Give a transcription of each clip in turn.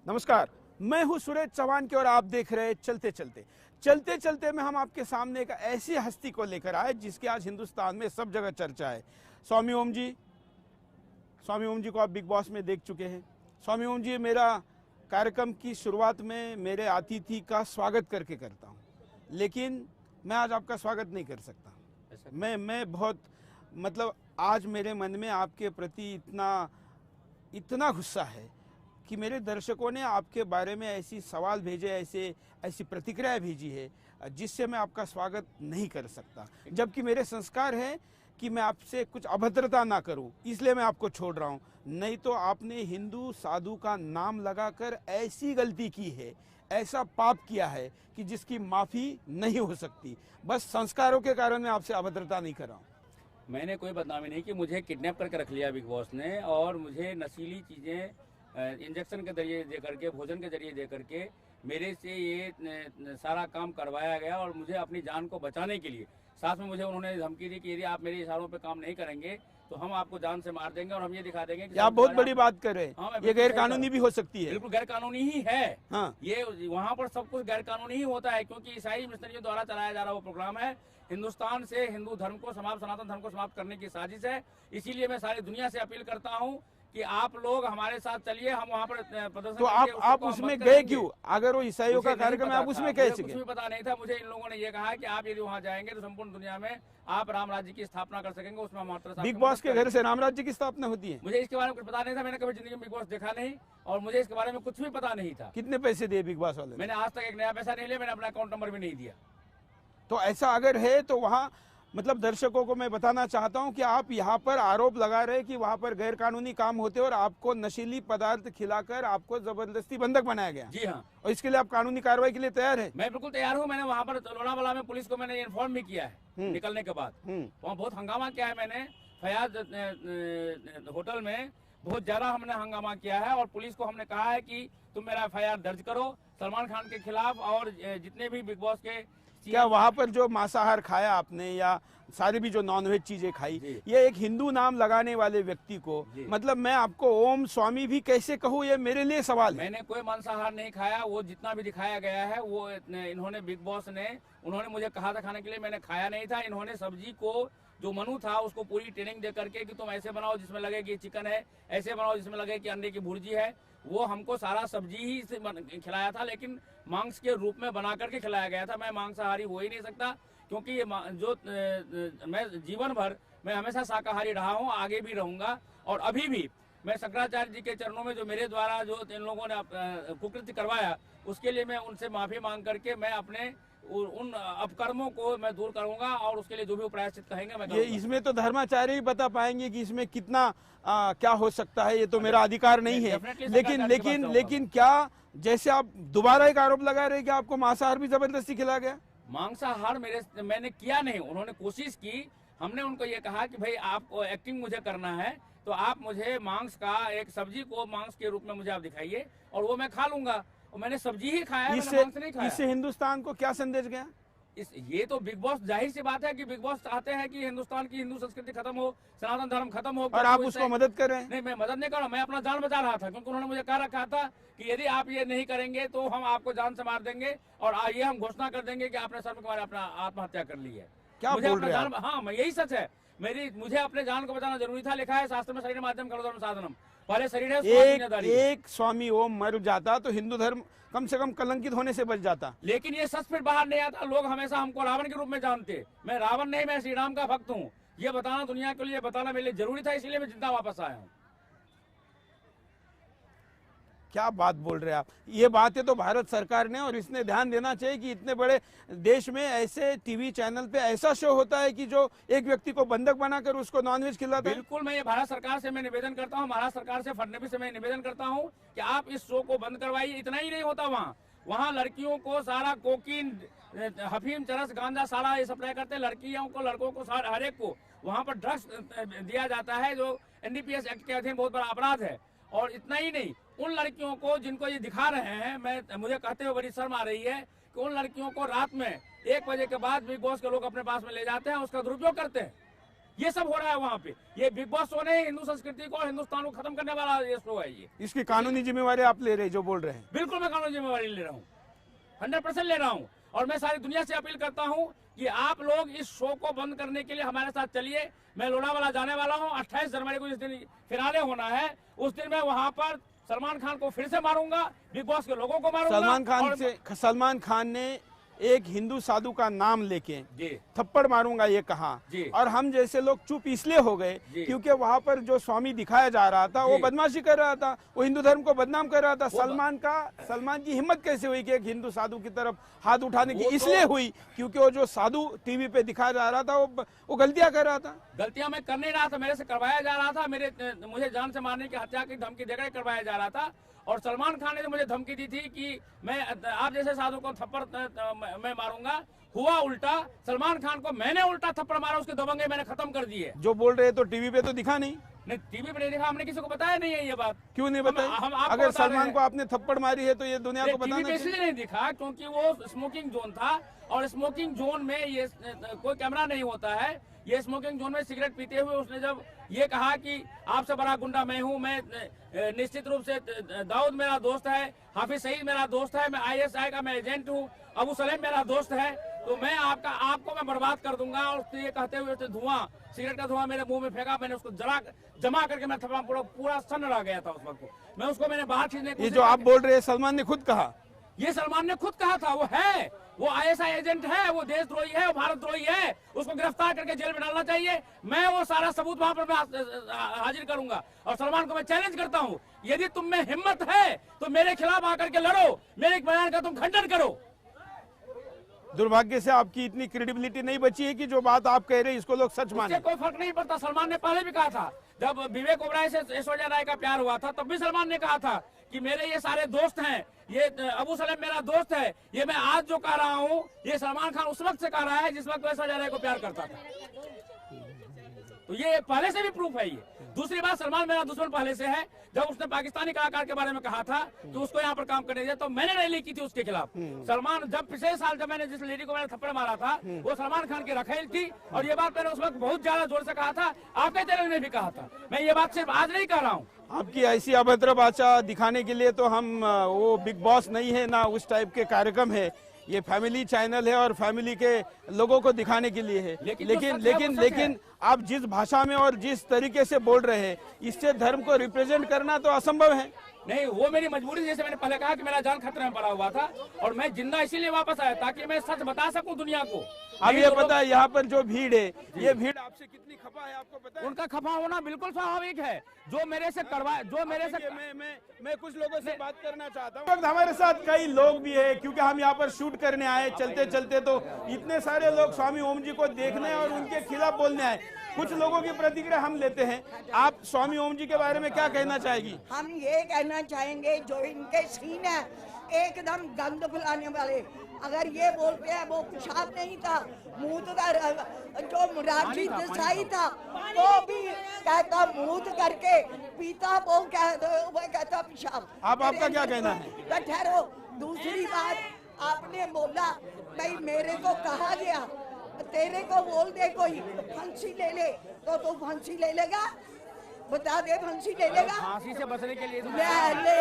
नमस्कार, मैं हूं सुरेश चौहान के और आप देख रहे हैं चलते चलते में हम आपके सामने एक ऐसी हस्ती को लेकर आए जिसकी आज हिंदुस्तान में सब जगह चर्चा है। स्वामी ओम जी को आप बिग बॉस में देख चुके हैं। स्वामी ओम जी मेरा कार्यक्रम की शुरुआत में मेरे अतिथि का स्वागत करके करता हूं, लेकिन मैं आज आपका स्वागत नहीं कर सकता। मैं बहुत आज मेरे मन में आपके प्रति इतना गुस्सा है कि मेरे दर्शकों ने आपके बारे में ऐसी सवाल भेजे, ऐसी प्रतिक्रिया भेजी है जिससे मैं आपका स्वागत नहीं कर सकता, जबकि मेरे संस्कार है कि मैं आपसे कुछ अभद्रता ना करूं, इसलिए मैं आपको छोड़ रहा हूं। नहीं तो आपने हिंदू साधु का नाम लगाकर ऐसी गलती की है, ऐसा पाप किया है कि जिसकी माफी नहीं हो सकती। बस संस्कारों के कारण मैं आपसे अभद्रता नहीं कर रहा हूँ। मैंने कोई बदनामी नहीं की। मुझे किडनैप करके रख लिया बिग बॉस ने और मुझे नशीली चीजें इंजेक्शन के जरिए दे करके, भोजन के जरिए दे करके मेरे से ये सारा काम करवाया गया और मुझे अपनी जान को बचाने के लिए साथ में मुझे उन्होंने धमकी दी कि यदि आप मेरे इशारों पे काम नहीं करेंगे तो हम आपको जान से मार देंगे और हम ये दिखा देंगे कि आप बहुत बड़ी बात कर रहे हैं। हाँ, ये गैर कानूनी भी हो सकती है। बिल्कुल गैर कानूनी ही है। हाँ। ये वहाँ पर सब कुछ गैर कानूनी ही होता है, क्योंकि ईसाई मिशनरियों द्वारा चलाया जा रहा वो प्रोग्राम है। हिंदुस्तान से हिंदू धर्म को सनातन धर्म को समाप्त करने की साजिश है। इसीलिए मैं सारी दुनिया से अपील करता हूँ कि आप लोग हमारे साथ चलिए, हम वहाँ पर प्रदर्शन। तो आप उसमें गए क्यों? अगर वो ईसाइयों का कार्यक्रम है, आप उसमें कैसे गए? कुछ भी पता नहीं था मुझे। इन लोगों ने ये कहा कि आप यदि वहाँ जाएंगे तो संपूर्ण दुनिया में आप राम राज्य की स्थापना कर सकेंगे। उसमें हमारे बिग बॉस के घर से राम राज्य की स्थापना होती है? मुझे इसके बारे में कुछ पता नहीं था। मैंने कभी जिंदगी में बिग बॉस देखा नहीं और मुझे इसके बारे में कुछ भी पता नहीं था। कितने पैसे दिए बिग बॉस वाले? मैंने आज तक एक नया पैसा नहीं लिया, मैंने अपना अकाउंट नंबर भी नहीं दिया। तो ऐसा अगर है तो वहाँ दर्शकों को मैं बताना चाहता हूं कि आप यहाँ पर आरोप लगा रहे हैं कि वहाँ पर गैर कानूनी काम होते और आपको नशीली पदार्थ खिलाकर आपको जबरदस्ती बंधक बनाया गया। जी हाँ। और इसके लिए आप कानूनी कार्रवाई के लिए तैयार है? मैं बिल्कुल तैयार हूँ। मैंने वहाँ पर लोनावाला में पुलिस को मैंने इन्फॉर्म भी किया है निकलने के बाद। वहाँ बहुत हंगामा किया है मैंने। फयाज होटल में बहुत ज्यादा हमने हंगामा किया है और पुलिस को हमने कहा है कि तुम मेरा FIR दर्ज करो सलमान खान के खिलाफ और जितने भी बिग बॉस के। क्या वहाँ पर जो मांसाहार खाया आपने या सारी भी जो नॉनवेज चीजें खाई, ये एक हिंदू नाम लगाने वाले व्यक्ति को मैं आपको ओम स्वामी भी कैसे कहूँ, ये मेरे लिए सवाल है। मैंने कोई मांसाहार नहीं खाया। वो जितना भी दिखाया गया है वो इन्होंने बिग बॉस ने उन्होंने मुझे कहा था खाने के लिए, मैंने खाया नहीं था। इन्होंने सब्जी को जो मेनू था उसको पूरी ट्रेनिंग दे करके कि तुम ऐसे बनाओ जिसमें लगे कि चिकन है, ऐसे बनाओ जिसमें लगे कि अंडे की भुर्जी है। वो हमको सारा सब्जी ही से खिलाया था, लेकिन मांस के रूप में बना करके खिलाया गया था। मैं मांसाहारी हो ही नहीं सकता, क्योंकि ये मैं जीवन भर मैं हमेशा शाकाहारी रहा हूँ, आगे भी रहूंगा। और अभी भी मैं शंकराचार्य जी के चरणों में जो मेरे द्वारा जो इन लोगों ने कुकृत्य करवाया उसके लिए मैं उनसे माफी मांग करके मैं अपने उन अपकर्मों को मैं दूर करूंगा और उसके लिए जो भी प्रायश्चित कहेंगे मैं करूंगा। इसमें तो धर्माचार्य ही बता पाएंगे कि इसमें कितना क्या हो सकता है। ये तो मेरा अधिकार नहीं है। लेकिन क्या जैसे आप दोबारा एक आरोप लगा रहे कि आपको मांसाहार भी जबरदस्ती खिलाया गया? मांसाहार मैंने किया नहीं। उन्होंने कोशिश की। हमने उनको ये कहा कि भाई आपको एक्टिंग मुझे करना है तो आप मुझे मांस का एक सब्जी को मांस के रूप में मुझे आप दिखाइए और वो मैं खा लूंगा। और मैंने सब्जी ही खाया, मैंने मांस नहीं खाया। इससे हिंदुस्तान को क्या संदेश गया? ये तो बिग बॉस, जाहिर सी बात है कि बिग बॉस चाहते हैं कि हिंदुस्तान की हिंदू संस्कृति खत्म हो, सनातन धर्म खत्म हो। और आप उसको मदद कर रहे हैं? नहीं, मैं मदद नहीं कर रहा। मैं अपना जान बचा रहा था, क्योंकि उन्होंने मुझे कह रखा था कि यदि आप ये नहीं करेंगे तो हम आपको जान से मार देंगे और ये हम घोषणा कर देंगे कि आपने सर के अपना आत्महत्या कर ली है। क्या बोल रहे हैं? हाँ, मैं यही सच है। मुझे अपने जान को बचाना जरूरी था। लिखा है शास्त्र में शरीर माध्यम करो धर्म साधनम। पहले शरीर है, एक स्वामी ओम मर जाता तो हिंदू धर्म कम से कम कलंकित होने से बच जाता। लेकिन ये सच फिर बाहर नहीं आता। लोग हमेशा हमको रावण के रूप में जानते। मैं रावण नहीं, मैं श्री राम का भक्त हूँ। ये बताना दुनिया के लिए बताना मेरे लिए जरूरी था, इसलिए मैं जिंदा वापस आया हूँ। क्या बात बोल रहे हैं आप? ये बातें तो भारत सरकार ने, और इसने ध्यान देना चाहिए कि इतने बड़े देश में ऐसे टीवी चैनल पे ऐसा शो होता है कि जो एक व्यक्ति को बंधक बनाकर उसको नॉनवेज खिलाता है। बिल्कुल, मैं ये भारत सरकार से मैं निवेदन करता हूँ, महाराष्ट्र सरकार से, फडणवीस से मैं निवेदन करता हूँ कि आप इस शो को बंद करवाइए। इतना ही नहीं होता, वहाँ लड़कियों को सारा कोकीन, हफीम, चरस, गांजा सारा ये सप्लाई करते हैं। लड़कियों को, लड़कों को, हर एक को वहाँ पर ड्रग्स दिया जाता है, जो NDPS एक्ट के अधीन बहुत बड़ा अपराध है। और इतना ही नहीं, उन लड़कियों को जिनको ये दिखा रहे हैं, मुझे कहते हुए बड़ी शर्म आ रही है कि उन लड़कियों को रात में 1 बजे के बाद बिग बॉस के लोग अपने पास में ले जाते हैं, उसका दुरुपयोग करते हैं। ये सब हो रहा है वहाँ पे। ये बिग बॉस शो नहीं, हिंदू संस्कृति को और हिंदुस्तान को खत्म करने वाला ये शो है। ये इसकी कानूनी जिम्मेवारी आप ले रहे हैं जो बोल रहे हैं? बिल्कुल मैं कानूनी जिम्मेवारी ले रहा हूँ, 100% ले रहा हूँ। और मैं सारी दुनिया से अपील करता हूँ कि आप लोग इस शो को बंद करने के लिए हमारे साथ चलिए। मैं लोनावाला जाने वाला हूँ 28 जनवरी को, जिस दिन फिनाले होना है उस दिन मैं वहाँ पर सलमान खान को फिर से मारूंगा, बिग बॉस के लोगों को मारूंगा। सलमान खान ने एक हिंदू साधु का नाम लेके थप्पड़ मारूंगा ये कहा, और हम जैसे लोग चुप इसलिए हो गए क्योंकि वहाँ पर जो स्वामी दिखाया जा रहा था वो बदमाशी कर रहा था, वो हिंदू धर्म को बदनाम कर रहा था। सलमान की हिम्मत कैसे हुई कि एक हिंदू साधु की तरफ हाथ उठाने की? इसलिए हुई क्योंकि वो जो साधु टीवी पे दिखाया जा रहा था वो गलतियां कर रहा था। गलतियां मैं कर नहीं रहा था, मेरे से करवाया जा रहा था, मुझे जान से मारने की, हत्या की धमकी देकर करवाया जा रहा था। और सलमान खान ने जो मुझे धमकी दी थी कि मैं आप जैसे साधु को थप्पड़ मैं मारूंगा, हुआ उल्टा। सलमान खान को मैंने उल्टा थप्पड़ मारा, उसके दबंगे मैंने खत्म कर दिए। जो बोल रहे तो टीवी पे तो दिखा नहीं टीवी पे नहीं दिखा, हमने किसी को बताया नहीं है ये बात। क्यों नहीं बताया? अगर सलमान को आपने थप्पड़ मारी है तो ये दुनिया को बताना चाहिए। इसलिए नहीं दिखा क्योंकि वो स्मोकिंग जोन था, और स्मोकिंग जोन में ये कोई कैमरा नहीं होता है। ये स्मोकिंग जोन में सिगरेट पीते हुए उसने जब ये कहा कि आपसे बड़ा गुंडा मैं हूं, मैं निश्चित रूप से दाऊद मेरा दोस्त है, हाफिज सईद मेरा दोस्त है, मैं ISI का मैं एजेंट हूं, अबू सलेम मेरा दोस्त है, तो मैं आपको मैं बर्बाद कर दूंगा। और ये कहते हुए उसने धुआं, सिगरेट का धुआं मेरे मुंह में फेंका। मैंने उसको जमा करके मैं थप्पड़ पूरा सन्न रह गया था उस वक्त। मैं उसको मैंने बाहर खींचने की, ये जो आप बोल रहे हैं सलमान ने खुद कहा? ये सलमान ने खुद कहा था। वो है, वो ISI एजेंट है, वो देशद्रोही है, वो भारतद्रोही है, उसको गिरफ्तार करके जेल में डालना चाहिए। मैं वो सारा सबूत वहां पर हाजिर करूंगा। और सलमान को मैं चैलेंज करता हूं, यदि तुम में हिम्मत है तो मेरे खिलाफ आकर के लड़ो, मेरे बयान का तुम खंडन करो। दुर्भाग्य से आपकी इतनी क्रेडिबिलिटी नहीं बची है कि जो बात आप कह रहे हैं इसको लोग सच माने। कोई फर्क नहीं पड़ता। सलमान ने पहले भी कहा था, जब विवेक ओबराय से ऐश्वर्या राय का प्यार हुआ था तब भी सलमान ने कहा था कि मेरे ये सारे दोस्त हैं, ये अबू सलेम मेरा दोस्त है। ये मैं आज जो कह रहा हूँ ये सलमान खान उस वक्त से कह रहा है जिस वक्त ऐश्वर्या राय को प्यार करता था। तो ये पहले से भी प्रूफ है। ये दूसरी बात, सलमान मेरा दुश्मन पहले से है। जब उसने पाकिस्तानी कलाकार के बारे में कहा था तो उसको यहाँ पर काम करने दिया, तो मैंने रैली की थी उसके खिलाफ। सलमान, जब पिछले साल जब मैंने जिस लेडी को मैंने थप्पड़ मारा था वो सलमान खान की रखेल थी, और ये बात मैंने उस वक्त बहुत ज्यादा जोर से कहा था, आपके चैनल में भी कहा था। मैं ये बात सिर्फ आज नहीं कह रहा हूँ। आपकी ऐसी अभद्र भाषा दिखाने के लिए तो हम वो बिग बॉस नहीं है ना उस टाइप के कार्यक्रम है, ये फैमिली चैनल है और फैमिली के लोगों को दिखाने के लिए है। लेकिन आप जिस भाषा में और जिस तरीके से बोल रहे हैं इससे धर्म को रिप्रेजेंट करना तो असंभव है। नहीं, वो मेरी मजबूरी, जैसे मैंने पहले कहा कि मेरा जान खतरे में पड़ा हुआ था और मैं जिंदा इसीलिए वापस आया ताकि मैं सच बता सकूं दुनिया को। अब ये पता है यहाँ पर जो भीड़ है, ये भीड़ आपसे कितनी खफा है आपको पता है? उनका खफा होना बिल्कुल स्वाभाविक है। जो मेरे से मैं कुछ लोगों से बात करना चाहता हूँ। हमारे साथ कई लोग भी है क्योंकि हम यहाँ पर शूट करने आए। चलते चलते तो इतने सारे लोग स्वामी ओम जी को देखने और उनके खिलाफ बोलने आए। कुछ लोगों की प्रतिक्रिया हम लेते हैं। आप स्वामी ओम जी के बारे में क्या कहना चाहेगी? हम ये कहना चाहेंगे जो इनके सीन है एकदम गंद फैलाने वाले। अगर ये बोलते हैं वो पेशाब नहीं था, मूत का जो मुरारी देसाई था वो भी कहता मूत करके पीता, वो कहता पेशाब। आपका क्या कहना है? ठहरो, दूसरी बात आपने बोला भाई मेरे को कहा गया, तेरे को बोल दे कोई फांसी ले ले तो तू फांसी ले लेगा? बता दे, फांसी ले लेगा? फांसी से बचने के लिए ले।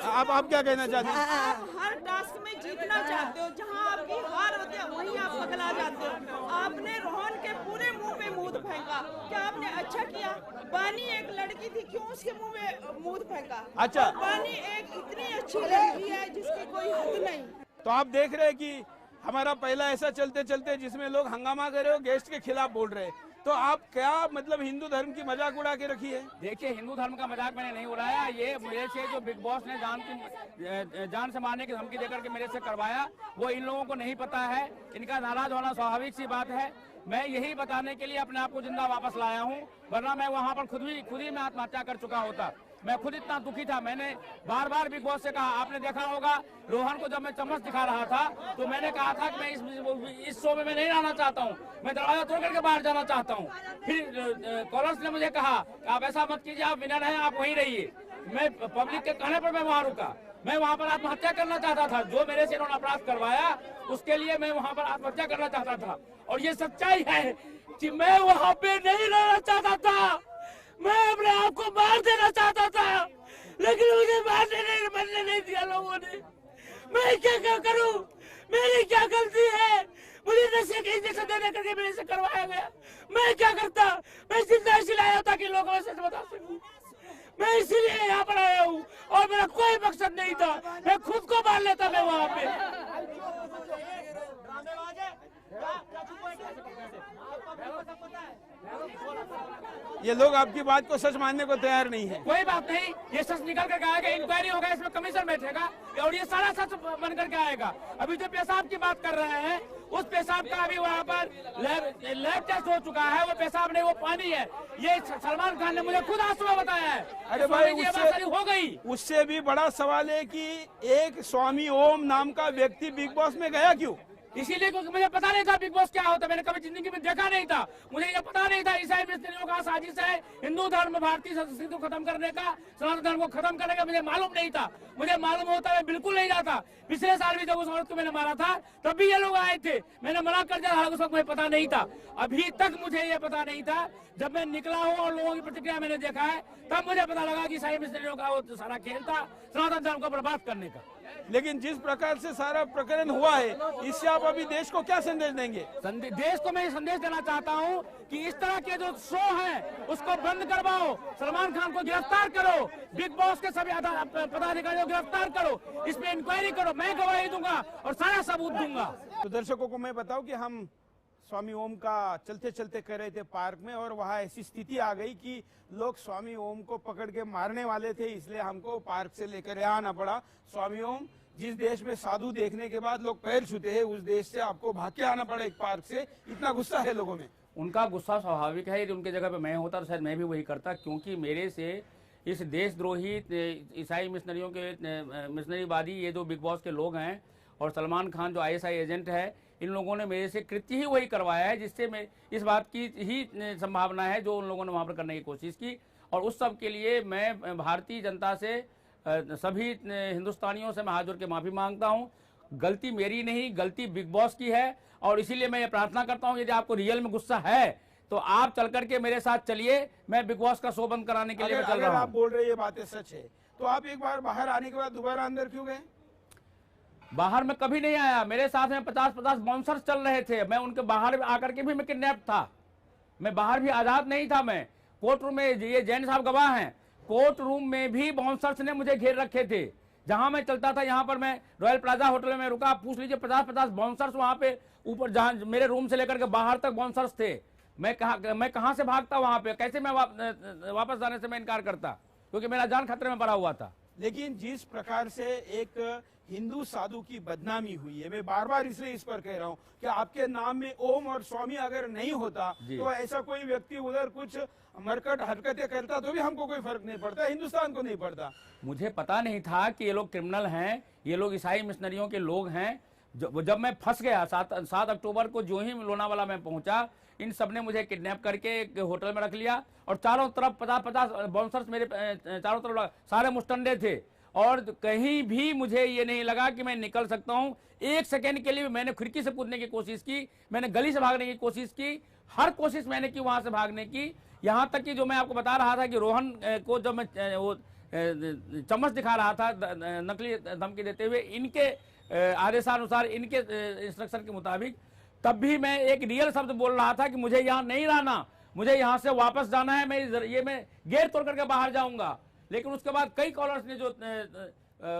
आप क्या कहना चाहते हैं? हर टास्क में जीतना चाहते हो, जहां आपकी हार होती है वहीं आप पगला जाते हो। आपने रोहन के पूरे मुंह में मूत फेंका, क्या आपने अच्छा किया? बानी एक लड़की थी, क्यों उसके मुंह में मूत फेंका? अच्छा, बानी एक इतनी अच्छी लड़की है जिसकी कोई हद नहीं। तो आप देख रहे हैं कि हमारा पहला ऐसा चलते चलते जिसमें लोग हंगामा कर रहे हो, गेस्ट के खिलाफ बोल रहे हैं। तो आप क्या मतलब हिंदू धर्म की मजाक उड़ा के रखी है? देखिए, हिंदू धर्म का मजाक मैंने नहीं उड़ाया। ये मेरे से जो बिग बॉस ने जान से मारने की धमकी देकर के मेरे से करवाया, वो इन लोगों को नहीं पता है। इनका नाराज होना स्वाभाविक सी बात है। मैं यही बताने के लिए अपने आप को जिंदा वापस लाया हूँ, वरना मैं वहाँ पर खुद ही मैं आत्महत्या कर चुका होता। मैं खुद इतना दुखी था। मैंने बार बार बिग बॉस से कहा, आपने देखा होगा रोहन को जब मैं चम्मच दिखा रहा था तो मैंने कहा था कि मैं इस शो में मैं नहीं रहना चाहता हूँ, मैं दरवाजा तोड़ करके बाहर जाना चाहता हूँ। फिर कॉलर्स ने मुझे कहा कि आप ऐसा मत कीजिए, आप विनर हैं, आप वहीं रहिए। मैं पब्लिक के कहने पर मैं वहाँ रुका। मैं वहां पर आत्महत्या करना चाहता था। जो मेरे से इन्होंने अपराध करवाया उसके लिए मैं वहां पर आत्महत्या करना चाहता था। और ये सच्चाई है कि मैं वहां पे नहीं रहना चाहता था, मैं अपने आप को मार देना चाहता था, लेकिन मुझे मरने नहीं दिया लोगों ने। मैं क्या करूं, मेरी क्या गलती है? मुझे नशे के इंजेक्शन देने करके मेरे से करवाया गया। मैं क्या करता? मैं जिंदा इसलिए आया था कि लोगों से बता सकूं। मैं इसीलिए यहाँ पर आया हूँ और मेरा कोई मकसद नहीं था। मैं खुद को मार लेता मैं वहाँ पे। ये लोग आपकी बात को सच मानने को तैयार नहीं है। कोई बात नहीं, ये सच निकल कर आएगा, इंक्वायरी होगा, इसमें कमीशन बैठेगा और ये सारा सच बन करके आएगा। अभी जो पेशाब की बात कर रहे हैं, उस पेशाब का अभी वहाँ पर लैब टेस्ट हो चुका है। वो पेशाब नहीं, वो पानी है। ये सलमान खान ने मुझे खुद आंसू में बताया है। अरे भाई, हो गई। उससे भी बड़ा सवाल है कि एक स्वामी ओम नाम का व्यक्ति बिग बॉस में गया क्यों? इसीलिए क्योंकि मुझे पता नहीं था बिग बॉस क्या होता है। मैंने कभी जिंदगी में देखा नहीं था। मुझे ये पता नहीं था ईसाई मिस्त्रियों का साजिश है हिंदू धर्म में भारतीय संस्कृति को खत्म करने का, सनातन धर्म को खत्म करने का। मुझे मालूम नहीं था। मुझे मालूम होता मैं बिल्कुल नहीं जाता। पिछले साल भी जब उस औरत को मैंने मारा था तब भी ये लोग आए थे, मैंने मना कर दिया। हालांकि उस वक्त मुझे पता नहीं था। अभी तक मुझे ये पता नहीं था। जब मैं निकला हूँ और लोगों की प्रतिक्रिया मैंने देखा है, तब मुझे पता लगा कि ईसाई मिस्त्रियों का वो सारा खेल था सनातन धर्म को बर्बाद करने का। लेकिन जिस प्रकार से सारा प्रकरण हुआ है, इससे आप अभी देश को क्या संदेश देंगे? देश को मैं संदेश देना चाहता हूं कि इस तरह के जो शो हैं उसको बंद करवाओ, सलमान खान को गिरफ्तार करो, बिग बॉस के सभी पदाधिकारियों को गिरफ्तार करो, इसमें इंक्वायरी करो। मैं गवाही दूंगा और सारा सबूत दूंगा। तो दर्शकों को मैं बताऊं कि हम स्वामी ओम का चलते चलते कर रहे थे पार्क में, और वहाँ ऐसी स्थिति आ गई कि लोग स्वामी ओम को पकड़ के मारने वाले थे, इसलिए हमको पार्क से लेकर आना पड़ा। स्वामी ओम, जिस देश में साधु देखने के बाद लोग पैर छूते हैं, उस देश से आपको भाग के आना पड़ा एक पार्क से। इतना गुस्सा है लोगों में। उनका गुस्सा स्वाभाविक है। यदि उनके जगह पे मैं होता तो शायद मैं भी वही करता, क्योंकि मेरे से इस देशद्रोही ईसाई मिशनरियों के मिशनरीवादी ये जो बिग बॉस के लोग हैं और सलमान खान जो ISI एजेंट है, इन लोगों ने मेरे से कृत्य ही वही करवाया है, जिससे मैं इस बात की ही संभावना है जो उन लोगों ने वहाँ पर करने की कोशिश की। और उस सब के लिए मैं भारतीय जनता से, सभी हिंदुस्तानियों से मैं हाथ जोड़ के माफ़ी मांगता हूँ। गलती मेरी नहीं, गलती बिग बॉस की है। और इसीलिए मैं ये प्रार्थना करता हूँ, यदि आपको रियल में गुस्सा है तो आप चल करके मेरे साथ चलिए। मैं बिग बॉस का शो बंद कराने के लिए चल रहा हूँ। आप बोल रहे ये बातें सच है, तो आप एक बार बाहर आने के बाद दोबारा अंदर क्यों गए? बाहर में कभी नहीं आया। मेरे साथ में 50-50 बाउंसर्स चल रहे थे। मैं उनके बाहर आकर के भी मैं किडनैप था। मैं बाहर भी आजाद नहीं था। मैं कोर्ट रूम में, ये जैन साहब गवाह हैं, कोर्ट रूम में भी बाउंसर्स ने मुझे घेर रखे थे। जहां मैं चलता था, यहाँ पर मैं रॉयल प्लाजा होटल में रुका, पूछ लीजिए 50-50 बाउंसर्स वहां पे ऊपर, जहां मेरे रूम से लेकर के बाहर तक बाउंसर्स थे। मैं कहां से भागता वहां पे? कैसे मैं वापस जाने से मैं इनकार करता, क्योंकि मेरा जान खतरे में पड़ा हुआ था। लेकिन जिस प्रकार से एक हिंदू साधु की बदनामी हुई है, मैं बार बार इसलिए इस पर कह रहा हूँ कि आपके नाम में ओम और स्वामी अगर नहीं होता तो ऐसा कोई व्यक्ति उधर कुछ मरकट हरकतें करता तो भी हमको कोई फर्क नहीं पड़ता, हिंदुस्तान को नहीं पड़ता। मुझे पता नहीं था कि ये लोग क्रिमिनल हैं, ये लोग ईसाई मिशनरियों के लोग हैं। जब मैं फंस गया 7 अक्टूबर को, जो ही लोनावाला में पहुंचा, इन सब ने मुझे किडनैप करके एक होटल में रख लिया और चारों तरफ 50-50 बाउंसर्स मेरे चारों तरफ सारे मुस्टंडे थे। और कहीं भी मुझे ये नहीं लगा कि मैं निकल सकता हूं। एक सेकेंड के लिए मैंने खिड़की से कूदने की कोशिश की, मैंने गली से भागने की कोशिश की, हर कोशिश मैंने की वहां से भागने की। यहाँ तक कि जो मैं आपको बता रहा था कि रोहन को जब मैं वो चम्मच दिखा रहा था नकली धमकी देते हुए, इनके आदेशानुसार, इनके इंस्ट्रक्शन के मुताबिक, तब भी मैं एक रियल शब्द बोल रहा था कि मुझे यहाँ नहीं रहना, मुझे यहाँ से वापस जाना है, मैं गेट तोड़ करके बाहर जाऊंगा। लेकिन उसके बाद कई कॉलर्स ने, जो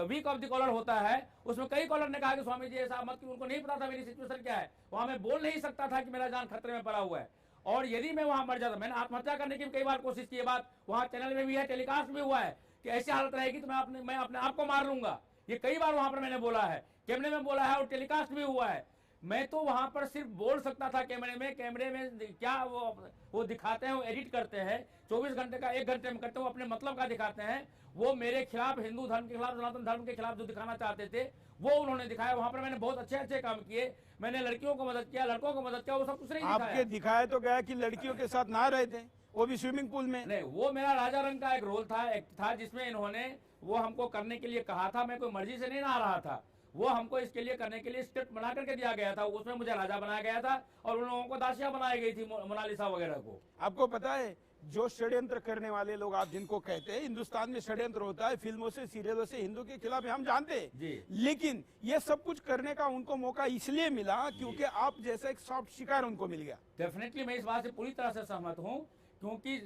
वीक ऑफ द कॉलर होता है, उसमें कई कॉलर ने कहा कि स्वामी जी ऐसा मत, कि उनको नहीं पता था मेरी सिचुएशन क्या है। वहां मैं बोल नहीं सकता था कि मेरा जान खतरे में पड़ा हुआ है। और यदि मैं वहां मर जाता, मैंने आत्महत्या करने की कई बार कोशिश की, बात वहां चैनल में भी है, टेलीकास्ट भी हुआ है कि ऐसी हालत रहेगी तो मैं अपने आप को मार लूंगा। ये कई बार वहां पर मैंने बोला है, कैमरे में बोला है और टेलीकास्ट भी हुआ है। मैं तो वहां पर सिर्फ बोल सकता था कैमरे में क्या वो दिखाते हैं, वो एडिट करते हैं 24 घंटे का 1 घंटे में करते हैं, वो अपने मतलब का दिखाते हैं। वो मेरे खिलाफ, हिंदू धर्म के खिलाफ, सनातन धर्म के खिलाफ जो दिखाना चाहते थे वो उन्होंने दिखाया। वहां पर मैंने बहुत अच्छे काम किए, मैंने लड़कियों को मदद किया, लड़कों को मदद किया, वो सब कुछ नहीं दिखाया। आपके दिखाया तो गया कि लड़कियों के साथ नहा रहे थे, वो भी स्विमिंग पूल में। नहीं, वो मेरा राजा रंग का एक रोल था, एक्ट था, जिसमें इन्होंने वो हमको करने के लिए कहा था। मैं कोई मर्जी से नहीं नहा रहा था, वो हमको इसके लिए करने के लिए स्क्रिप्ट बना करके दिया गया था। उसमें मुझे राजा बनाया गया था और उन लोगों को दासियां बनाई गई थी, मोनालिसा वगैरह को। आपको पता है जो षड्यंत्र करने वाले लोग आप जिनको कहते हैं, हिंदुस्तान में षड्यंत्र होता है फिल्मों से, सीरियलों से, हिंदू के खिलाफ, हम जानते हैं जी। लेकिन ये सब कुछ करने का उनको मौका इसलिए मिला क्योंकि आप जैसा एक सॉफ्ट शिकार उनको मिल गया। डेफिनेटली मैं इस बात से पूरी तरह से सहमत हूँ, क्योंकि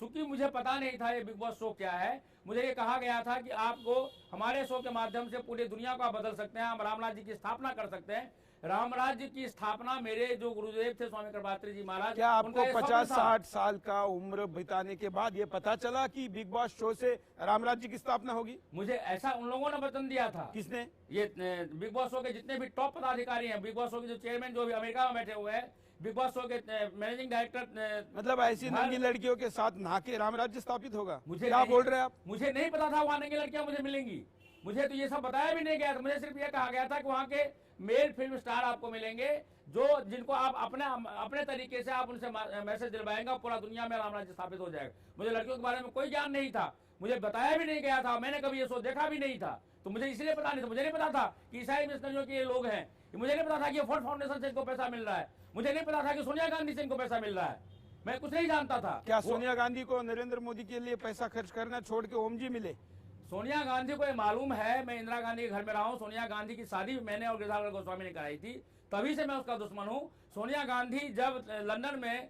चूंकि मुझे पता नहीं था ये बिग बॉस शो क्या है। मुझे ये कहा गया था कि आपको हमारे शो के माध्यम से पूरी दुनिया को आप बदल सकते हैं, हम रामराज्य की स्थापना कर सकते हैं। रामराज्य की स्थापना मेरे जो गुरुदेव थे स्वामी कृपात्री जी महाराज, क्या आपको उनका ये स्वप्न 50-60 साल का उम्र बिताने के बाद ये पता चला कि बिग बॉस शो से रामराज्य की स्थापना होगी? मुझे ऐसा उन लोगों ने वचन दिया था। किसने? ये बिग बॉस शो के जितने भी टॉप पदाधिकारी हैं, बिग बॉस शो के जो चेयरमैन जो भी अमेरिका में बैठे हुए हैं, बिग बॉस शो के मैनेजिंग डायरेक्टर। मतलब ऐसी नंगी लड़कियों के साथ नहा के रामराज्य स्थापित होगा? मुझे क्या बोल रहे हैं आप? मुझे नहीं पता था वहां नंगी लड़कियां मुझे मिलेंगी, मुझे तो ये सब बताया भी नहीं गया था। मुझे सिर्फ ये कहा गया था कि वहां के मेल फिल्म स्टार आपको मिलेंगे, जो जिनको आप अपने तरीके से आप उनसे मैसेज दिलवाएंगे, पूरा दुनिया में रामराज्य स्थापित हो जाएगा। मुझे लड़कियों के बारे में कोई ज्ञान नहीं था, मुझे बताया भी नहीं गया था, मैंने कभी ये शो देखा भी नहीं था, तो मुझे इसलिए पता नहीं था। मुझे नहीं पता था कि ईसाई मिशनरियों के ये लोग हैं, मुझे नहीं पता था कि फोर्ड फाउंडेशन से इनको पैसा मिल रहा है, मुझे नहीं पता था कि सोनिया गांधी से इनको पैसा मिल रहा है, मैं कुछ नहीं जानता था। क्या सोनिया गांधी को नरेंद्र मोदी के लिए पैसा खर्च करना छोड़ के ओम जी मिले? सोनिया गांधी को ये मालूम है, मैं इंदिरा गांधी के घर में रहा हूँ। सोनिया गांधी की शादी मैंने और गिरिधारी गोस्वामी ने कराई थी, तभी से मैं उसका दुश्मन हूँ। सोनिया गांधी जब लंदन में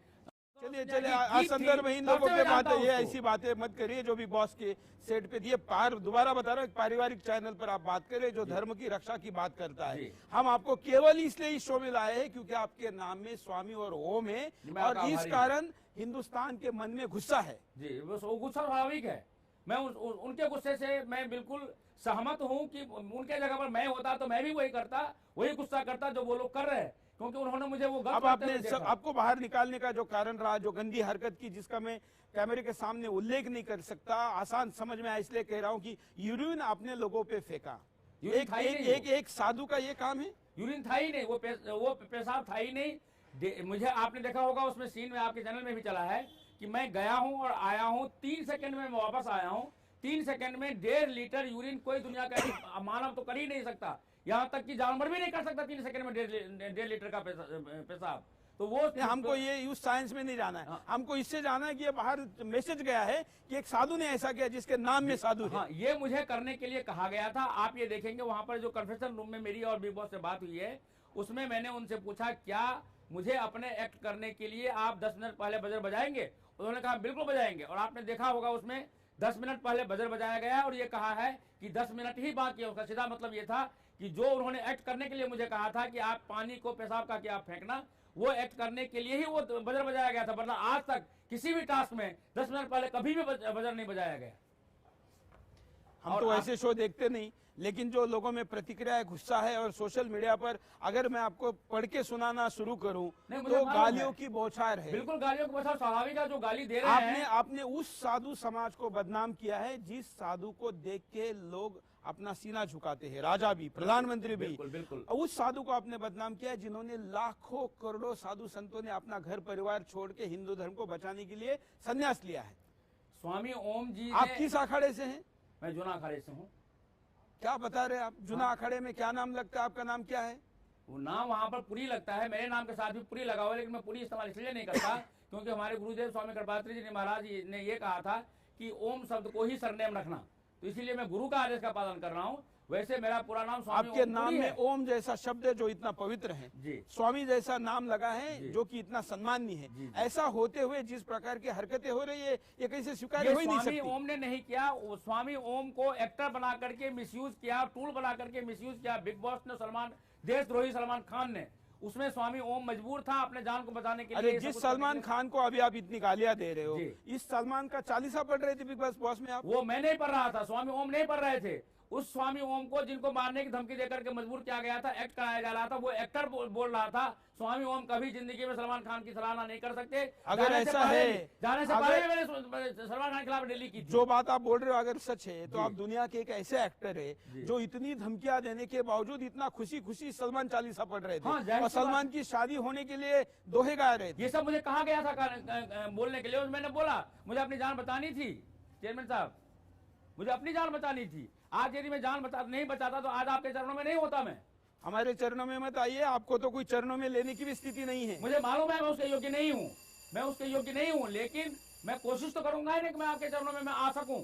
चलिए आज संदर्भहीन लोगों के बात है, ये ऐसी बातें मत करिए जो भी बॉस के सेट पे दिए। दोबारा बता रहा हूँ, पारिवारिक चैनल पर आप बात करें जो धर्म की रक्षा की बात करता है। हम आपको केवल इसलिए इस शो में लाए हैं क्योंकि आपके नाम में स्वामी और ओम है, और इस कारण हिंदुस्तान के मन में गुस्सा है। जी, वो गुस्सा स्वाभाविक है। मैं उनके गुस्से से मैं बिल्कुल सहमत हूं कि उनके जगह पर मैं होता तो मैं भी वही करता, वही गुस्सा करता जो वो लोग कर रहे हैं, क्योंकि उन्होंने मुझे वो अब आपने आपको बाहर निकालने का जो कारण रहा, जो गंदी हरकत की जिसका मैं कैमरे के सामने उल्लेख नहीं कर सकता, आसान समझ में आया इसलिए कह रहा हूं कि यूरिन आपने लोगों पे फेंका। एक साधु का ये काम है? यूरिन था ही नहीं, वो पेशाब था ही नहीं। मुझे आपने देखा होगा उसमें सीन में, आपके चैनल में भी चला है कि मैं गया हूं और आया हूं, 3 सेकंड में मैं वापस आया हूं। 3 सेकंड में 1.5 लीटर यूरिन कोई दुनिया का मानव तो कर ही नहीं सकता, यहाँ तक कि जानवर भी नहीं कर सकता 3 सेकंड में 1.5 लीटर का पेशाब। तो वो हमको ये यूज साइंस में नहीं जाना है, हमको इससे जाना है कि ये बाहर मैसेज गया है कि एक साधु ने ऐसा किया जिसके नाम में साधु है। हाँ, ये मुझे करने के लिए कहा गया था। आप ये देखेंगे वहां पर जो कन्फेशन रूम में मेरी और बिग बॉस से बात हुई है, उसमें मैंने उनसे पूछा क्या मुझे अपने एक्ट करने के लिए आप 10 मिनट पहले बजर बजाएंगे? उन्होंने कहा बिल्कुल बजाएंगे। और आपने देखा होगा उसमें 10 मिनट पहले बजर बजाया गया और ये कहा है कि 10 मिनट ही बाकी है। उसका सीधा मतलब ये था कि जो उन्होंने एक्ट करने के लिए मुझे कहा था कि आप पानी को पेशाब का क्या फेंकना, वो एक्ट करने के लिए ही वो बजर बजाया गया था, वरना आज तक किसी भी टास्क में 10 मिनट पहले कभी भी बजर नहीं बजाया गया। हम तो ऐसे शो देखते नहीं, लेकिन जो लोगों में प्रतिक्रिया है, गुस्सा है, और सोशल मीडिया पर अगर मैं आपको पढ़ के सुनाना शुरू करूं तो गालियों की बौछार है। बिल्कुल गालियों की बौछार स्वाभाविक है, जो गाली दे रहे हैं। आपने उस साधु समाज को बदनाम किया है जिस साधु को देख के लोग अपना सीना झुकाते हैं, राजा भी, प्रधानमंत्री भी। बिल्कुल। उस साधु को आपने बदनाम किया है जिन्होंने लाखों करोड़ों साधु संतों ने अपना घर परिवार छोड़ के हिंदू धर्म को बचाने के लिए संन्यास लिया है। स्वामी ओम जी आप किस अखाड़े से हैं? मैं जुना अखाड़े से हूँ। क्या बता रहे आप? जुना अखाड़े में क्या नाम लगता है? आपका नाम क्या है? वो नाम वहाँ पर पुरी लगता है, मेरे नाम के साथ भी पुरी लगा हुआ है, लेकिन मैं पुरी इस्तेमाल इसलिए नहीं करता क्योंकि हमारे गुरुदेव स्वामी कृपात्री जी महाराज ने ये कहा था कि ओम शब्द को ही सरनेम रखना, तो इसीलिए मैं गुरु का आदेश का पालन कर रहा हूँ। वैसे मेरा पूरा नाम स्वामी आपके नाम में ओम जैसा शब्द है जो इतना पवित्र है जी, स्वामी जैसा नाम लगा है जो कि इतना सम्माननीय है जी। ऐसा होते हुए जिस प्रकार की हरकतें हो रही है ये कैसे स्वीकार हो ही नहीं सकती। स्वामी ओम ने नहीं किया, स्वामी ओम को एक्टर बना करके मिसयूज किया, टूल बना करके मिसयूज किया बिग बॉस ने, देशद्रोही सलमान खान ने। उसमें स्वामी ओम मजबूर था अपने जान को बचाने के लिए। जिस सलमान खान को अभी आप इतनी गालियां दे रहे हो, इस सलमान का 40 पढ़ रहे थे बिग बॉस में आप? वो मैं नहीं पढ़ रहा था, स्वामी ओम नहीं पढ़ रहे थे, उस स्वामी ओम को जिनको मारने की धमकी देकर के मजबूर किया गया था, एक्ट कराया जा रहा था, वो एक्टर बोल रहा था स्वामी ओम कभी जिंदगी में सलमान खान की सराहना नहीं कर सकते। अगर ऐसा है, जाने से पहले मैंने सलमान खान के खिलाफ रैली की थी। जो बात आप बोल रहे हो अगर सच है तो आप दुनिया के एक ऐसे एक्टर है जो इतनी धमकियां देने के बावजूद इतना खुशी खुशी सलमान चालीसा पढ़ रहे थे, हाँ, और सलमान की शादी होने के लिए दोहे गा रहे थे। ये सब मुझे कहा गया था बोलने के लिए, और मैंने बोला मुझे अपनी जान बचानी थी चेयरमैन साहब, मुझे अपनी जान बचानी थी। आज यदि मैं जान नहीं बचाता तो आज आपके चरणों में नहीं होता। मैं हमारे चरणों में मत आइए, आपको तो कोई चरणों में लेने की भी स्थिति नहीं है। मुझे मालूम है मैं उसके योग्य नहीं हूँ, मैं उसके योग्य नहीं हूँ, लेकिन मैं कोशिश तो करूंगा ही नहीं कि मैं आपके चरणों में मैं आ सकूं,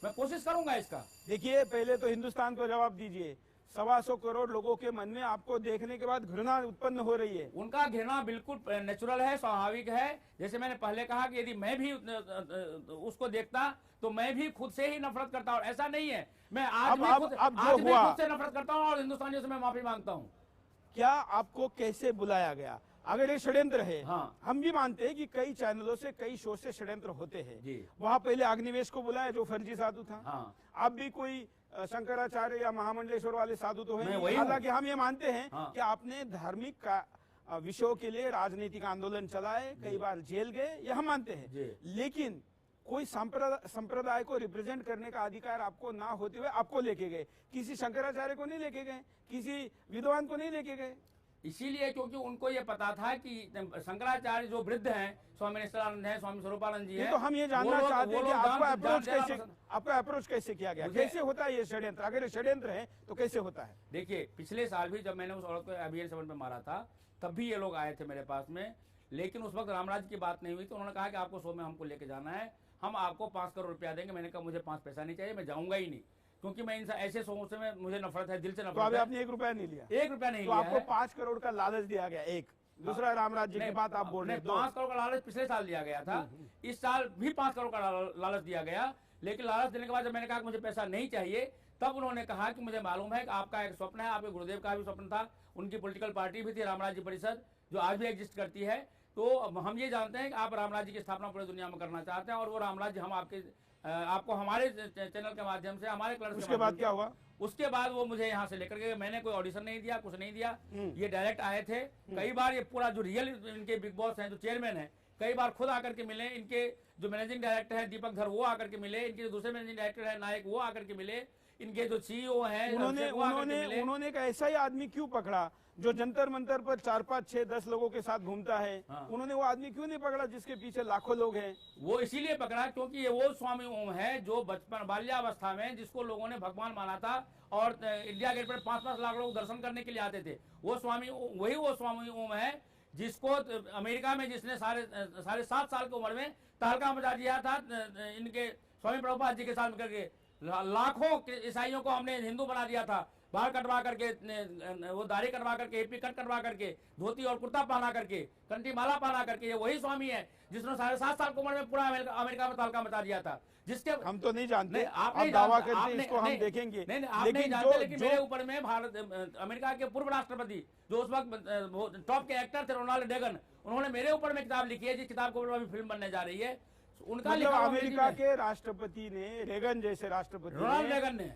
मैं कोशिश करूंगा इसका। देखिए पहले तो हिंदुस्तान को जवाब दीजिए, 125 करोड़ लोगों के मन में आपको देखने के बाद घृणा उत्पन्न हो रही है। उनका घृणा बिल्कुल नेचुरल है, स्वाभाविक है। जैसे मैंने पहले कहा कि यदि मैं भी उसको देखता तो मैं भी खुद से ही नफरत करता, और ऐसा नहीं है। मैं आज भी खुद से नफरत करता हूँ और हिंदुस्तानियों से मैं माफी मांगता हूँ। क्या आपको कैसे बुलाया गया? अगर ये षड्यंत्र है, हाँ। हम भी मानते हैं कि कई चैनलों से कई शो से षड्यंत्र होते हैं। जी। वहाँ पहले अग्निवेश को बुलाया जो फर्जी साधु था। हाँ। अब भी कोई शंकराचार्य या महामंडलेश्वर वाले साधु तो है, वही हालांकि हम ये मानते हैं हाँ। कि आपने धार्मिक का विषयों के लिए राजनीतिक आंदोलन चलाए, कई बार जेल गए, यह हम मानते हैं। लेकिन कोई संप्रदाय को रिप्रेजेंट करने का अधिकार आपको ना होते हुए आपको लेके गए, किसी शंकराचार्य को नहीं लेके गए, किसी विद्वान को नहीं लेके गए। इसीलिए क्योंकि उनको ये पता था कि शंकराचार्य जो वृद्ध हैं, स्वामी निष्ठानंद हैं, स्वामी स्वरूपानंद जी हैं। तो हम ये जानना चाहते हैं कि आपको अप्रोच कैसे किया गया, कैसे होता है ये षड्यंत्र? अगर ये षड्यंत्र है तो कैसे होता है? देखिए पिछले साल भी जब मैंने उस औरत को अभियान 7 पे मारा था, तब भी ये लोग आए थे मेरे पास में, लेकिन उस वक्त रामराज की बात नहीं हुई। तो उन्होंने कहा कि आपको शो में हमको लेके जाना है, हम आपको 5 करोड़ रुपया देंगे। मैंने कहा मुझे 5 पैसा नहीं चाहिए, मैं जाऊंगा ही नहीं, क्योंकि मैं इन ऐसे शो से में मुझे नफरत है, दिल से नफरत है। तो अभी आपने 1 रुपया नहीं लिया? 1 रुपया नहीं तो लिया। आपको 5 करोड़ का लालच दिया गया। एक दूसरा रामराज जी की बात आप बोल रहे हैं। 5 करोड़ का लालच पिछले साल दिया गया था, इस साल भी 5 करोड़ का लालच दिया गया। लेकिन लालच देने के बाद जब मैंने कहा कि मुझे पैसा नहीं चाहिए, तब उन्होंने कहा कि मुझे मालूम है कि आपका एक स्वप्न है, आपके गुरुदेव का भी स्वप्न था, उनकी पॉलिटिकल पार्टी भी थी रामराज जी परिषद, जो आज भी एग्जिस्ट करती है। तो हम ये जानते हैं कि आप रामराज जी की स्थापना पूरी दुनिया में करना चाहते हैं, और वो रामराज जी हम आपको हमारे चैनल के माध्यम से, हमारे क्लब उसके बाद क्या हुआ? उसके बाद वो मुझे यहाँ से लेकर गए। मैंने कोई ऑडिशन नहीं दिया, कुछ नहीं दिया, ये डायरेक्ट आए थे। कई बार ये पूरा जो रियल इनके बिग बॉस हैं, जो चेयरमैन है, कई बार खुद आकर के मिले। इनके जो मैनेजिंग डायरेक्टर है दीपक धर, वो आकर के मिले। इनके जो दूसरे मैनेजिंग डायरेक्टर है नायक, वो आकर के मिले। इनके जो सीईओ हैं उन्होंने एक ऐसा ही आदमी क्यों पकड़ा जो जंतर मंतर पर 4, 5, 6, 10 लोगों के साथ घूमता है? हाँ। उन्होंने वो आदमी क्यों नहीं पकड़ा जिसके पीछे लाखों लोग हैं? वो इसीलिए पकड़ा क्योंकि ये वो स्वामी ओम है जो बचपन बाल्यावस्था में जिसको लोगों ने भगवान माना था, और इंडिया गेट पर 5-5 लाख लोग दर्शन करने के लिए आते थे। वो स्वामी ओम है जिसको अमेरिका में जिसने साढ़े 7 साल की उम्र में तहलका मचा दिया था। इनके स्वामी प्रभुपाद जी के साथ करके लाखों ईसाइयों को हमने हिंदू बना दिया था। बाल कटवा करके, वो दाढ़ी कटवा करके, एपी कट कटवा करके, धोती और कुर्ता पहना करके, कंठी माला पहना करके, ये वही स्वामी है जिसने 7.5 साल की उम्र में पूरा अमेरिका में तहलका मचा दिया था। जिसके हम तो नहीं जानते, आप दावा करते हैं, इसको हम देखेंगे। नहीं, आप नहीं जानते, लेकिन मेरे ऊपर में अमेरिका के पूर्व राष्ट्रपति जो उस वक्त टॉप के एक्टर थे, रोनाल्ड रेगन, उन्होंने मेरे ऊपर में किताब लिखी है, जिस किताब के ऊपर अभी फिल्म बनने जा रही है। उनका मतलब अमेरिका के राष्ट्रपति ने, रेगन जैसे राष्ट्रपति, रोनाल्ड रेगन ने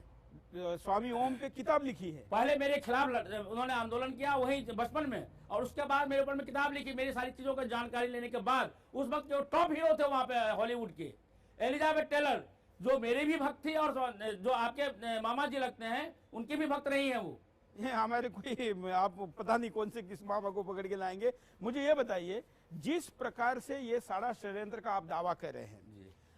स्वामी ओम पे किताब लिखी है। पहले मेरे खिलाफ उन्होंने आंदोलन किया वही बचपन में, और उसके बाद मेरे ऊपर में किताब लिखी। मेरी सारी चीजों की जानकारी लेने के बाद उस वक्त जो टॉप हीरो थे वहां पे हॉलीवुड के, एलिजाबेथ टेलर, जो मेरे भी भक्त थी, और जो आपके मामा जी लगते हैं उनकी भी भक्त रही है। वो ये हमारे कोई, आप पता नहीं कौन से किस मामा को पकड़ के लाएंगे। मुझे ये बताइए, जिस प्रकार से ये सारा षड्यंत्र का आप दावा कर रहे हैं,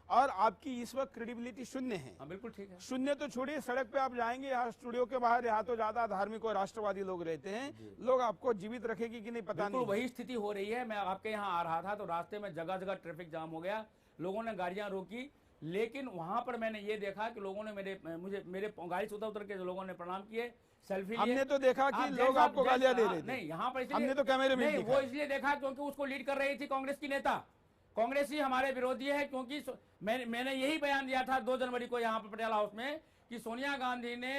और आपकी इस वक्त क्रेडिबिलिटी शून्य है। हाँ, बिल्कुल ठीक है। शून्य तो छोड़िए, सड़क पे आप जाएंगे, यहाँ स्टूडियो के बाहर यहाँ तो ज्यादा धार्मिक और राष्ट्रवादी लोग रहते हैं, लोग आपको जीवित रखेगी कि नहीं पता नहीं। वही स्थिति हो रही है। मैं आपके यहाँ आ रहा था तो रास्ते में जगह जगह ट्रैफिक जाम हो गया, लोगों ने गाड़ियां रोकी, लेकिन वहां पर मैंने ये देखा कि लोगों ने मेरे गाड़ी से उतर के लोगों ने प्रणाम किए, सेल्फी लिए। हमने तो देखा कि लोग आपको गालियां दे रहे थे। नहीं, यहाँ पर हमने तो कैमरे में वो इसलिए देखा क्योंकि उसको लीड कर रही थी कांग्रेस की नेता। कांग्रेस ही हमारे विरोधी है, क्योंकि मैंने यही बयान दिया था 2 जनवरी को यहाँ पर पटियाला हाउस में कि सोनिया गांधी ने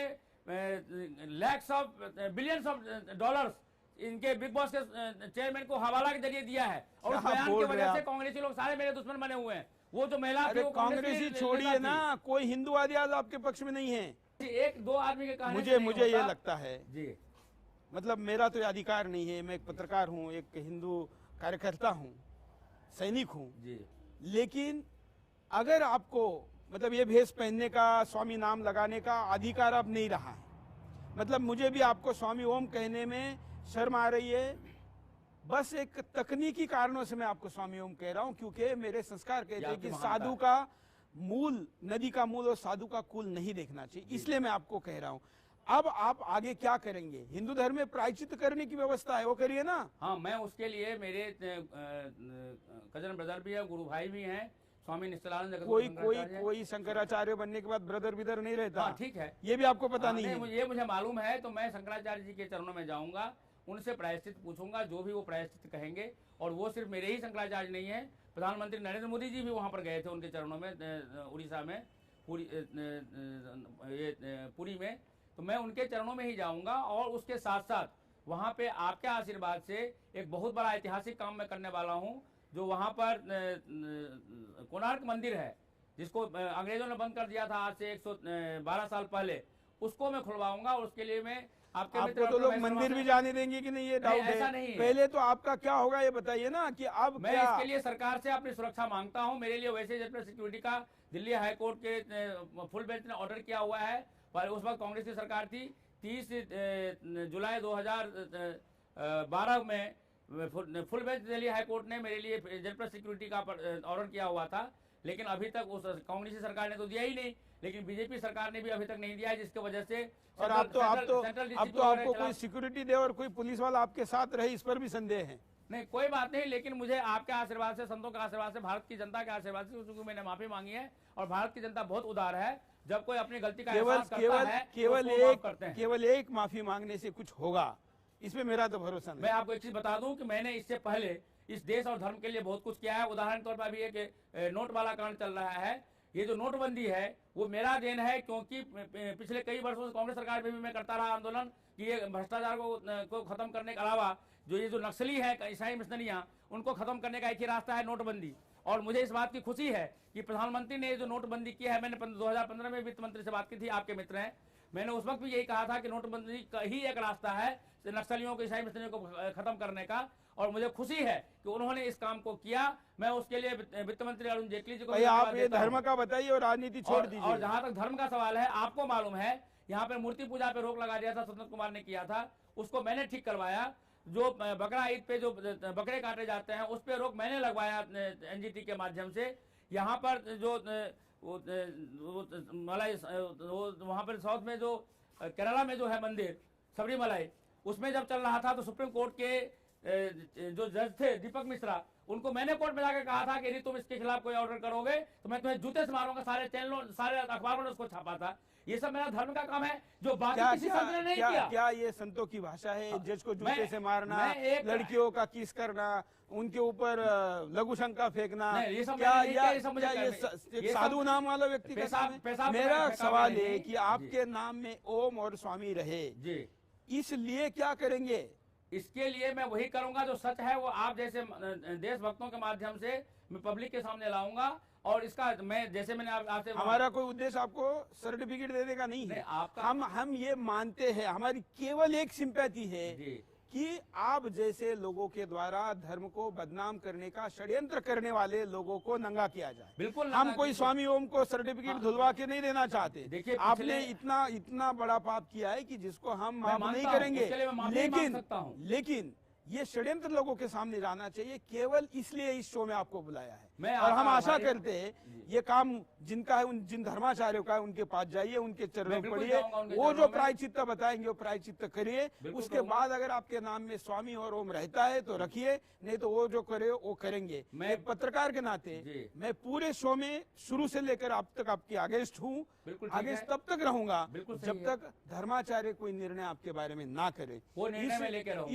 lakhs of billions of dollars इनके बिग बॉस के चेयरमैन को हवाला के जरिए दिया है, और उस बयान की वजह से कांग्रेसी लोग सारे मेरे दुश्मन बने हुए हैं। वो जो महिला थी, कांग्रेसी छोड़िए ना, कोई हिंदूवादी आज आपके पक्ष में नहीं है। एक दो आदमी के कहने से मुझे नहीं मुझे ये होता। लगता है, जी मतलब मेरा तो ये अधिकार नहीं है, मैं एक पत्रकार हूँ, एक हिंदू कार्यकर्ता हूँ, सैनिक हूँ, जी लेकिन अगर आपको मतलब ये भेष पहनने का, स्वामी नाम लगाने का अधिकार अब नहीं रहा है, मतलब मुझे भी आपको स्वामी ओम कहने में शर्म आ रही है, बस एक तकनीकी कारणों से मैं आपको स्वामी ओम कह रहा हूं, क्योंकि मेरे संस्कार कहते हैं आपकी कि महानता साधु है। का मूल, नदी का मूल और साधु का कुल नहीं देखना चाहिए, इसलिए मैं आपको कह रहा हूं। अब आप आगे क्या करेंगे? हिंदू धर्म में प्रायश्चित करने की व्यवस्था है, वो करिए ना। हाँ, मैं उसके लिए मेरे कजन ब्रदर भी है, गुरु भाई भी हैं, स्वामी निश्चलानंद जगद्गुरु कोई कोई शंकराचार्य हैं। कोई शंकराचार्य बनने के बाद ब्रदर बिदर नहीं रहता। हाँ ठीक है, ये भी आपको पता हाँ, नहीं है। ये मुझे मालूम है। तो मैं शंकराचार्य जी के चरणों में जाऊंगा, उनसे प्रायश्चित पूछूंगा, जो भी वो प्रायश्चित कहेंगे। और वो सिर्फ मेरे ही शंकराचार्य नहीं है, प्रधानमंत्री नरेंद्र मोदी जी भी वहां पर गए थे उनके चरणों में, उड़ीसा में, पुरी में। तो मैं उनके चरणों में ही जाऊंगा, और उसके साथ साथ वहां पे आपके आशीर्वाद से एक बहुत बड़ा ऐतिहासिक काम मैं करने वाला हूं। जो वहां पर कोणार्क मंदिर है, जिसको अंग्रेजों ने बंद कर दिया था आज से 112 साल पहले, उसको मैं खुलवाऊंगा। और उसके लिए मैं आपके आपको तो लोग मंदिर भी जाने देंगे कि नहीं, ये डाउट है। ऐसा नहीं है। पहले तो आपका क्या होगा ये बताइए ना, कि अब मैं क्या? इसके लिए सरकार से अपनी सुरक्षा मांगता हूं। मेरे लिए वैसे जनरल सिक्योरिटी का दिल्ली हाई कोर्ट के फुल बेंच ने ऑर्डर किया हुआ है, पर उस वक्त कांग्रेस की सरकार थी। 30 जुलाई 2012 में full bench Delhi high court ने मेरे लिए जनरल सिक्योरिटी का ऑर्डर किया हुआ था, लेकिन अभी तक उस कांग्रेसी सरकार ने तो दिया ही नहीं, लेकिन बीजेपी सरकार ने भी अभी तक नहीं दिया है, जिसकी वजह से और अब तो आपको कोई सिक्योरिटी दे और कोई पुलिस वाला आपके साथ रहे, इस पर भी संदेह है। नहीं, कोई बात नहीं, लेकिन मुझे आपके आशीर्वाद से, संतों के आशीर्वाद से, भारत की जनता के आशीर्वाद से, क्योंकि मैंने माफी मांगी है। और भारत की जनता बहुत उदार है, जब कोई अपनी गलती का एहसास करता है तो उसको माफ करते हैं। केवल एक माफी मांगने से कुछ होगा, इसमें मेरा तो भरोसा नहीं। मैं आपको एक चीज बता दूं कि मैंने इससे पहले इस देश और धर्म के लिए बहुत कुछ किया है। उदाहरण के तौर पर अभी एक नोट वाला कांड चल रहा है। ये जो नोटबंदी है वो मेरा देन है, क्योंकि पिछले कई वर्षों से कांग्रेस सरकार में भी मैं करता रहा आंदोलन कि ये भ्रष्टाचार को खत्म करने के अलावा जो ये जो नक्सली है, ईसाई मिशनरियां, उनको खत्म करने का एक ही रास्ता है, नोटबंदी। और मुझे इस बात की खुशी है कि प्रधानमंत्री ने ये जो नोटबंदी की है, मैंने 2015 में वित्त मंत्री से बात की थी, आपके मित्र हैं, मैंने उस वक्त भी यही कहा था कि नोटबंदी का ही एक रास्ता है नक्सलियों को, ईसाई मिशनरियों को खत्म करने का। और मुझे खुशी है कि उन्होंने इस काम को किया। मैं उसके लिए वित्त मंत्री अरुण जेटली जी को आप ये धर्म का बताइए और राजनीति छोड़ दीजिए। और जहां तक धर्म का सवाल है, आपको मालूम है यहाँ पे मूर्ति पूजा पे रोक लगा दिया था, स्वतंत्र कुमार ने किया था, उसको मैंने ठीक करवाया। जो बकरा ईद पे जो बकरे काटे जाते हैं उस पे रोक मैंने लगवाया एनजीटी के माध्यम से। यहाँ पर जो मलाई वहां पर साउथ में जो केरला में जो है मंदिर सबरीमलाई, उसमें जब चल रहा था तो सुप्रीम कोर्ट के जो जज थे दीपक मिश्रा, उनको मैंने कोर्ट में जाकर कहा था कि यदि तुम इसके खिलाफ कोई ऑर्डर करोगे तो मैं तुम्हें जूते से मारूंगा। सारे चैनलों, सारे अखबारों ने उसको छापा था। ये सब मेरा धर्म का काम है, जो बाकी किसी संत ने नहीं किया। क्या ये संतों की भाषा है? जज को जूते से मारना, लड़कियों का किस करना, उनके ऊपर लघु शंका फेंकना, ये सब साधु नाम वाला व्यक्ति का काम है? मेरा सवाल है कि आपके नाम में ओम और स्वामी रहे, इसलिए क्या करेंगे? इसके लिए मैं वही करूंगा जो सच है, वो आप जैसे देशभक्तों के माध्यम से मैं पब्लिक के सामने लाऊंगा। और इसका मैं जैसे मैंने आपसे, हमारा कोई उद्देश्य आपको सर्टिफिकेट देने का नहीं है। हम ये मानते हैं, हमारी केवल एक सिंपैथी है कि आप जैसे लोगों के द्वारा धर्म को बदनाम करने का षड्यंत्र करने वाले लोगों को नंगा किया जाए। बिल्कुल, हम कोई स्वामी ओम को सर्टिफिकेट धुलवा के नहीं देना चाहते। देखिए, आपने इतना बड़ा पाप किया है कि जिसको हम माफ नहीं करेंगे, लेकिन ये षड्यंत्र लोगों के सामने लाना चाहिए। केवल इसलिए इस शो में आपको बुलाया है, और हम आशा करते हैं ये काम जिनका है, जिन धर्माचार्यों का है, उनके पास जाइए, उनके चरणों में पढ़िए, वो जो प्रायश्चित्त बताएंगे वो प्रायश्चित्त करिए। उसके बाद अगर आपके नाम में स्वामी और ओम रहता है तो रखिए, नहीं तो वो जो करे वो करेंगे। मैं पत्रकार के नाते मैं पूरे शो में शुरू से लेकर अब तक आपकी अगेंस्ट हूँ, अगेंस्ट तब तक रहूंगा जब तक धर्माचार्य कोई निर्णय आपके बारे में ना करे।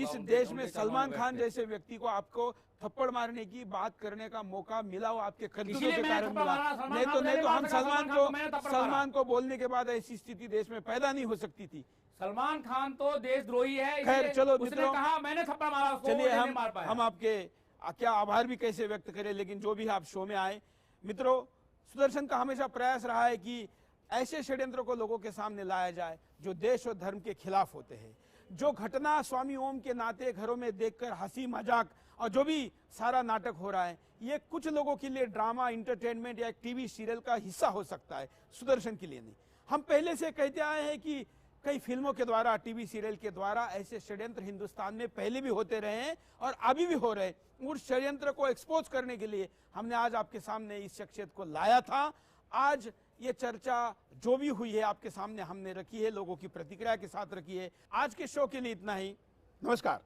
इस देश में सलमान खान जैसे व्यक्ति को आपको थप्पड़ मारने की बात करने का मौका मिला, वो आपके करतूतों के कारण मिला। नहीं तो हम सलमान को बोलने के बाद ऐसी स्थिति देश में पैदा नहीं हो सकती थी। सलमान खान तो देशद्रोही है। खैर चलो उसने कहा मैंने थप्पड़ मारा उसको, चलिए हम आपके क्या आभार भी कैसे व्यक्त करें, लेकिन जो भी आप शो में आए। मित्रों, सुदर्शन का हमेशा प्रयास रहा है कि ऐसे षड्यंत्र को लोगों के सामने लाया जाए जो देश और धर्म के खिलाफ होते हैं। जो घटना स्वामी ओम के नाते घरों में देखकर हंसी मजाक और जो भी सारा नाटक हो रहा है, ये कुछ लोगों के लिए ड्रामा, इंटरटेनमेंट या एक टीवी सीरियल का हिस्सा हो सकता है, सुदर्शन के लिए नहीं। हम पहले से कहते आए हैं कि कई फिल्मों के द्वारा, टीवी सीरियल के द्वारा ऐसे षड्यंत्र हिंदुस्तान में पहले भी होते रहे हैं और अभी भी हो रहे हैं। उस षड्यंत्र को एक्सपोज करने के लिए हमने आज आपके सामने इस शख्सियत को लाया था। आज ये चर्चा जो भी हुई है आपके सामने हमने रखी है, लोगों की प्रतिक्रिया के साथ रखी है। आज के शो के लिए इतना ही। नमस्कार।